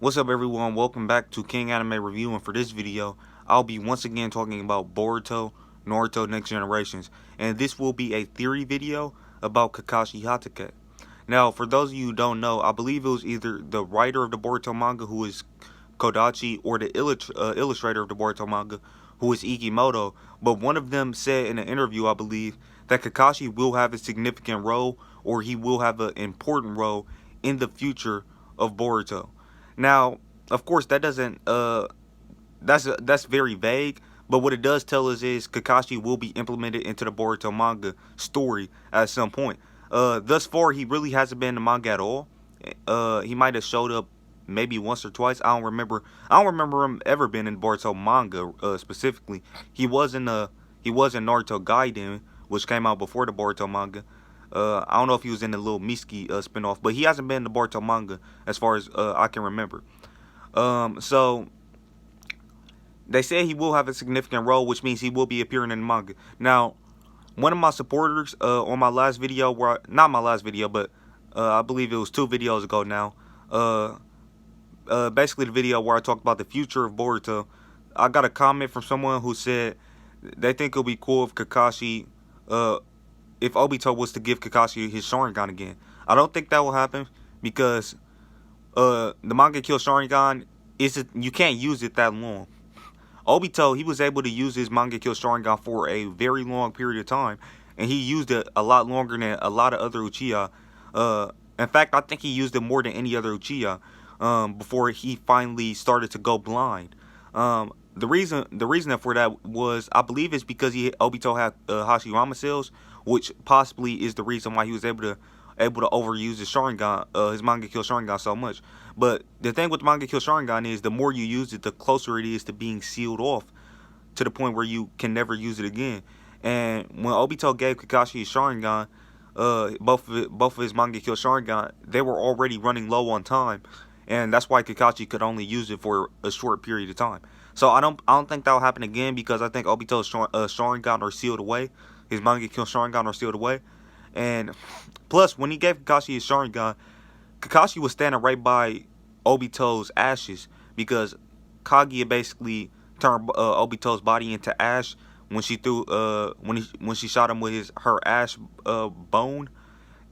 What's up, everyone? Welcome back to King Anime Review, and for this video I'll be once again talking about Boruto, Naruto Next Generations, and this will be a theory video about Kakashi Hatake. Now, for those of you who don't know, I believe it was either the writer of the Boruto manga, who is Kodachi, or the illustrator of the Boruto manga, who is Ikimoto, but one of them said in an interview, I believe, that Kakashi will have a significant role, or he will have an important role in the future of Boruto. Now, of course, that doesn't that's very vague, but what it does tell us is Kakashi will be implemented into the Boruto manga story at some point. Thus far, he really hasn't been in the manga at all. He might have showed up maybe once or twice. I don't remember. I don't remember him ever been in Boruto manga specifically. He was in Naruto Gaiden, which came out before the Boruto manga. I don't know if he was in the little Misuki spinoff, but he hasn't been in the Boruto manga as far as I can remember. So they say he will have a significant role, which means he will be appearing in the manga. Now, one of my supporters on my last video, not my last video, but I believe it was 2 videos ago now, basically the video where I talked about the future of Boruto, I got a comment from someone who said they think it'll be cool if Kakashi, if Obito was to give Kakashi his Sharingan again. I don't think that will happen because the Mangekyo Sharingan you can't use it that long. Obito, he was able to use his Mangekyo Sharingan for a very long period of time, and he used it a lot longer than a lot of other Uchiha. In fact, I think he used it more than any other Uchiha before he finally started to go blind. The reason for that was, I believe, it's because Obito had Hashirama cells, which possibly is the reason why he was able to overuse his Sharingan, his Mangekyo Sharingan so much. But the thing with Mangekyo Sharingan is the more you use it, the closer it is to being sealed off to the point where you can never use it again. And when Obito gave Kakashi his Sharingan, both of his Mangekyo Sharingan, they were already running low on time, and that's why Kakashi could only use it for a short period of time. So I don't think that'll happen again, because I think Obito's Sharingan are sealed away. His Mangekyo Sharingan are sealed away. And plus, when he gave Kakashi his Sharingan, Kakashi was standing right by Obito's ashes, because Kaguya basically turned Obito's body into ash when she threw when she shot him with her ash bone.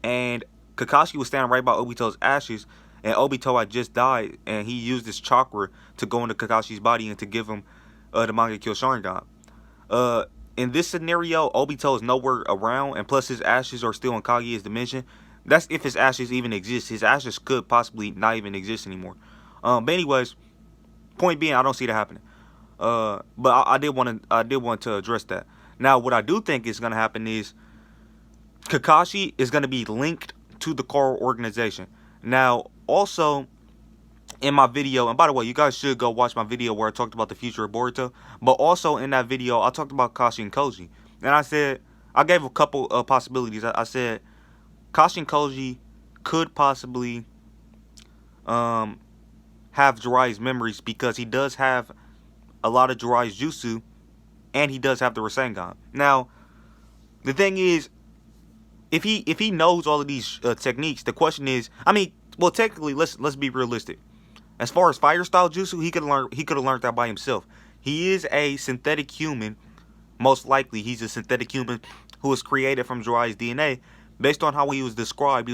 And Kakashi was standing right by Obito's ashes, and Obito had just died, and he used his chakra to go into Kakashi's body and to give him the Mangekyo Sharingan. In this scenario, Obito is nowhere around, and plus his ashes are still in Kaguya's dimension. That's if his ashes even exist. His ashes could possibly not even exist anymore. But anyways, point being, I don't see that happening. But I did want to address that. Now, what I do think is going to happen is Kakashi is going to be linked to the core organization. Now, also, in my video, and by the way, you guys should go watch my video where I talked about the future of Boruto, but also in that video, I talked about Kakashi and Koji, and I gave a couple of possibilities. I said Kakashi and Koji could possibly have Jiraiya's memories, because he does have a lot of Jiraiya's jutsu, and he does have the Rasengan. Now, the thing is, if he knows all of these techniques, the question is, I mean, well, technically, let's be realistic. As far as fire style jutsu, he could have learned that by himself. He is a synthetic human. Most likely, he's a synthetic human who was created from Jiraiya's DNA. Based on how he was described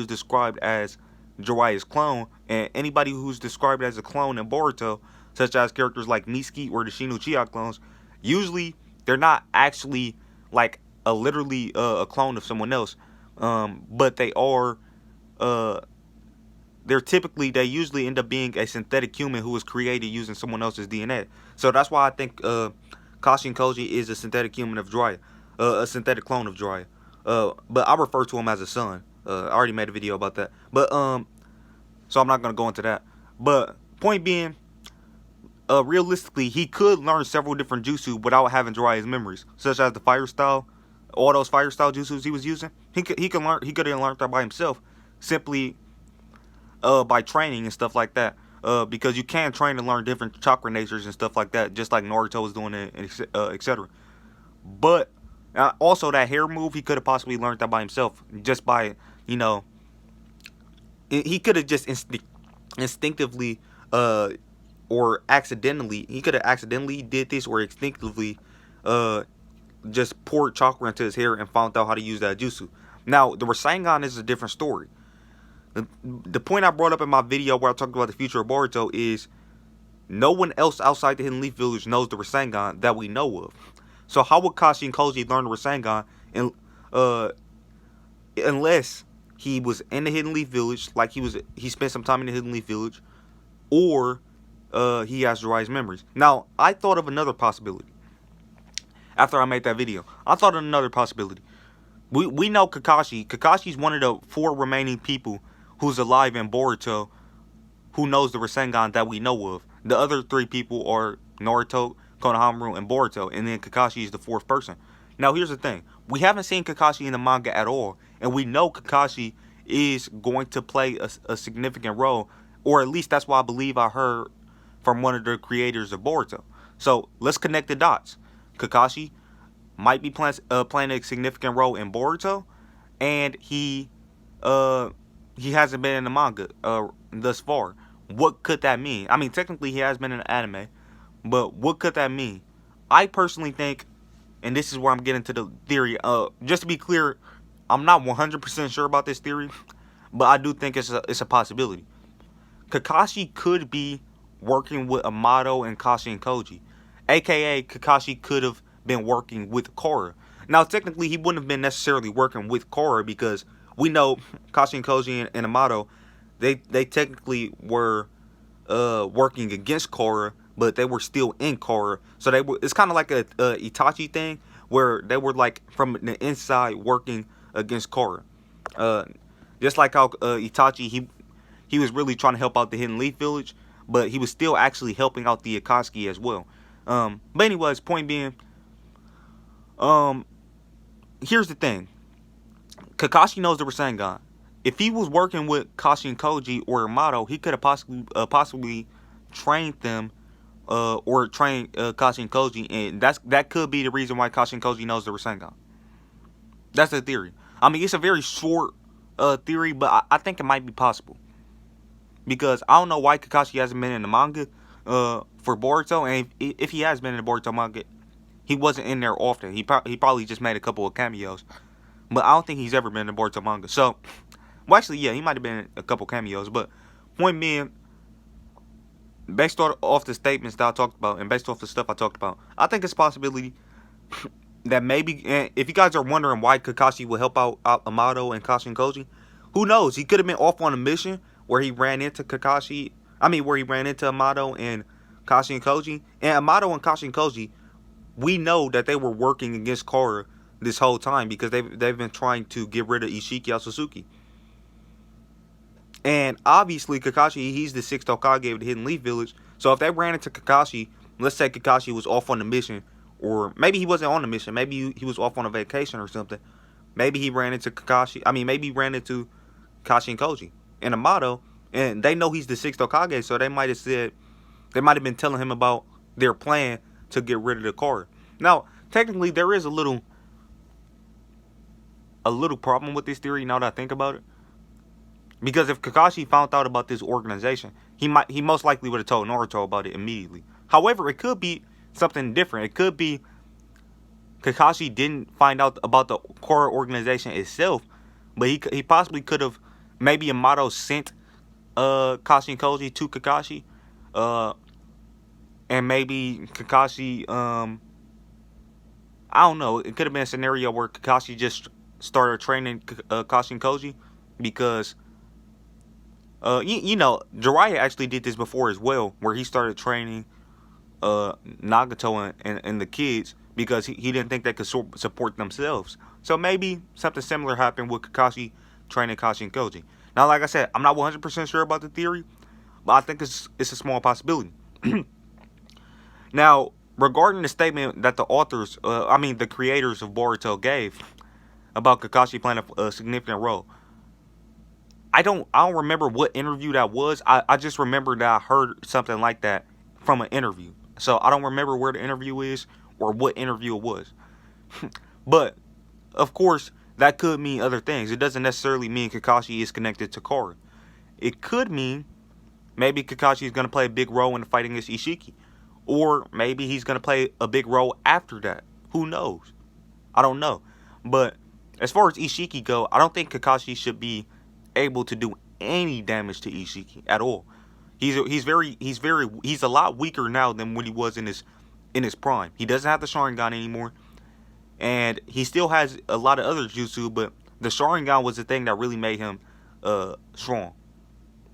as Jiraiya's clone. And anybody who's described as a clone in Boruto, such as characters like Misuki or the Shin Uchiha clones, usually they're not actually like literally a clone of someone else, but they are. They usually end up being a synthetic human who was created using someone else's DNA. So that's why I think Kakashi and Koji is a synthetic human of Jiraiya, a synthetic clone of Jiraiya. But I refer to him as a son. I already made a video about that. But so I'm not gonna go into that. But point being, realistically, he could learn several different jutsu without having Jiraiya's memories, such as the fire style, all those fire style jutsus he was using. He could have learned that by himself, simply by training and stuff like that. Because you can train and learn different chakra natures and stuff like that, just like Naruto was doing it, etc. But also that hair move, he could have possibly learned that by himself, just by, he could have just instinctively uh, or accidentally, he could have accidentally did this or instinctively, uh, just poured chakra into his hair and found out how to use that jutsu. Now, the Rasengan is a different story. The point I brought up in my video where I talked about the future of Boruto is no one else outside the Hidden Leaf Village knows the Rasengan that we know of. So how would Kashi and Koji learn the Rasengan in, uh, unless he was in the Hidden Leaf Village, like he spent some time in the Hidden Leaf Village, or he has Jiraiya's memories. Now, I thought of another possibility. After I made that video, I thought of another possibility. We know Kakashi. Kakashi's one of the 4 remaining people who's alive in Boruto who knows the Rasengan that we know of. The other 3 people are Naruto, Konohamaru, and Boruto, and then Kakashi is the 4th person. Now, here's the thing. We haven't seen Kakashi in the manga at all, and we know Kakashi is going to play a significant role, or at least that's what I believe I heard from one of the creators of Boruto. So, let's connect the dots. Kakashi might be playing a significant role in Boruto, and he hasn't been in the manga thus far. What could that mean? I mean, technically he has been in the anime, but what could that mean? I personally think, and this is where I'm getting to the theory. Just to be clear, I'm not 100% sure about this theory, but I do think it's a possibility. Kakashi could be working with Amato and Kashi and Koji, aka Kakashi could have been working with Korra. Now, technically, he wouldn't have been necessarily working with Korra because we know Kashi and Koji and Amato, they technically were working against Korra, but they were still in Korra. So they were. It's kind of like a Itachi thing where they were like from the inside working against Korra. Just like how Itachi, he was really trying to help out the Hidden Leaf Village, but he was still actually helping out the Akatsuki as well. But anyways, point being, here's the thing. Kakashi knows the Rasengan. If he was working with Kashi and Koji or Amato, he could have possibly trained them, or trained Kashi and Koji, and that could be the reason why Kashi and Koji knows the Rasengan. That's the theory. I mean, it's a very short theory, but I think it might be possible. Because I don't know why Kakashi hasn't been in the manga for Boruto, and if he has been in the Boruto manga, he wasn't in there often. He probably just made a couple of cameos. But I don't think he's ever been in the Boruto manga. So, well, actually, yeah, he might have been in a couple cameos. But point being, based off the statements that I talked about, and based off the stuff I talked about, I think it's a possibility that maybe, if you guys are wondering why Kakashi will help out Amato and Kashi and Koji, who knows? He could have been off on a mission where he ran into where he ran into Amato and Kashi and Koji. And Amato and Kashi and Koji, we know that they were working against Korra this whole time because they've been trying to get rid of Ishiki Otsutsuki. And obviously Kakashi, he's the 6th Hokage of the Hidden Leaf Village. So if they ran into Kakashi, let's say Kakashi was off on the mission, or maybe he wasn't on the mission, maybe he was off on a vacation or something. Maybe he ran into maybe he ran into Kashi and Koji and Amato, and they know he's the 6th Hokage, so they might have been telling him about their plan to get rid of the Korra. Now, technically, there is a little problem with this theory now that I think about it. Because if Kakashi found out about this organization, he most likely would have told Naruto about it immediately. However, it could be something different. It could be Kakashi didn't find out about the Korra organization itself, but he possibly could have, maybe Amato sent Kashi and Koji to Kakashi, and maybe Kakashi, I don't know, it could have been a scenario where Kakashi just started training Kashi and Koji because you know, Jiraiya actually did this before as well, where he started training Nagato and the kids because he didn't think they could support themselves. So maybe something similar happened with Kakashi training Kashi and Koji. Now, like I said, I'm not 100% sure about the theory, but I think it's a small possibility. Now, regarding the statement that the the creators of Boruto gave about Kakashi playing a significant role, I don't remember what interview that was. I just remember that I heard something like that from an interview. So I don't remember where the interview is or what interview it was. But, of course, that could mean other things. It doesn't necessarily mean Kakashi is connected to Korra. It could mean Maybe Kakashi is going to play a big role in the fight against Ishiki. Or maybe he's going to play a big role after that. Who knows? I don't know. But as far as Ishiki go, I don't think Kakashi should be able to do any damage to Ishiki at all. He's a lot weaker now than when he was in his prime. He doesn't have the Sharingan anymore, and he still has a lot of other jutsu, but the Sharingan was the thing that really made him strong.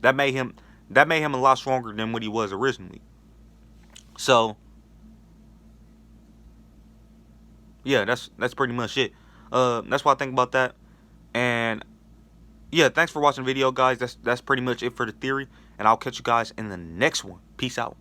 That made him a lot stronger than what he was originally. So yeah, that's pretty much it. That's what I think about that. And yeah, thanks for watching the video, guys. That's pretty much it for the theory, and I'll catch you guys in the next one. Peace out.